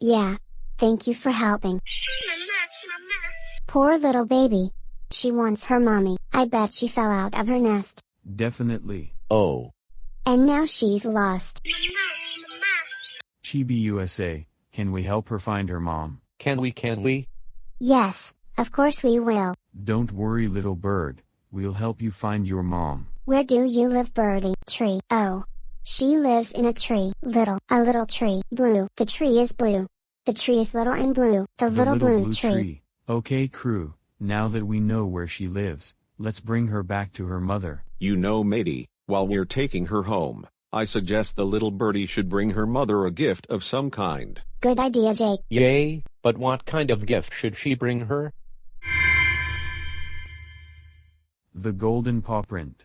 Yeah. Thank you for helping. Poor little baby. She wants her mommy. I bet she fell out of her nest. Definitely. Oh. And now she's lost. Chibi USA, can we help her find her mom? Can we? Yes, of course we will. Don't worry, little bird. We'll help you find your mom. Where do you live, birdie? Tree. Oh. She lives in a tree. A little tree. Blue. The tree is blue. The tree is little and blue. The little blue tree. Okay, crew, now that we know where she lives, let's bring her back to her mother. You know, matey, while we're taking her home, I suggest the little birdie should bring her mother a gift of some kind. Good idea, Jake. Yay, but what kind of gift should she bring her? The golden paw print.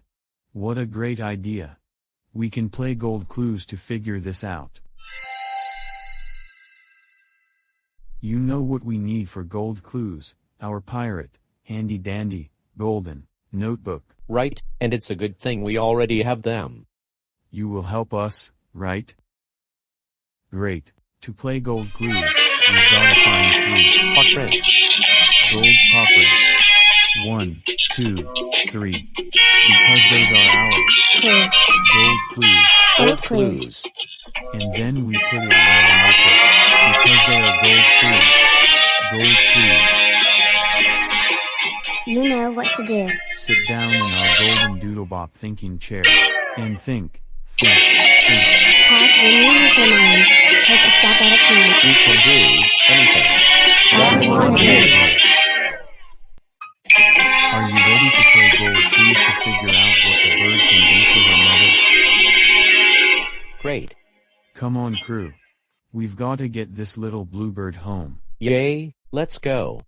What a great idea. We can play gold clues to figure this out. You know what we need for gold clues, our pirate, handy dandy, golden, notebook. Right, and it's a good thing we already have them. You will help us, right? Great. To play gold clues, we've gotta find 3 paw prints. Gold paw prints. 1, 2, 3. Because those are our Clues. gold clues. Gold clues. And then we put it in our notebook. Because they are gold clues. Gold clues. You know what to do. Sit down in our golden doodlebop thinking chair. And think. Pause when you lose your mind. Take a step at a time. We can do anything. All we wanna do. Are you ready to play gold clues to figure out what the bird can do for her mother? Great. Come on, crew. We've got to get this little bluebird home. Yay, let's go.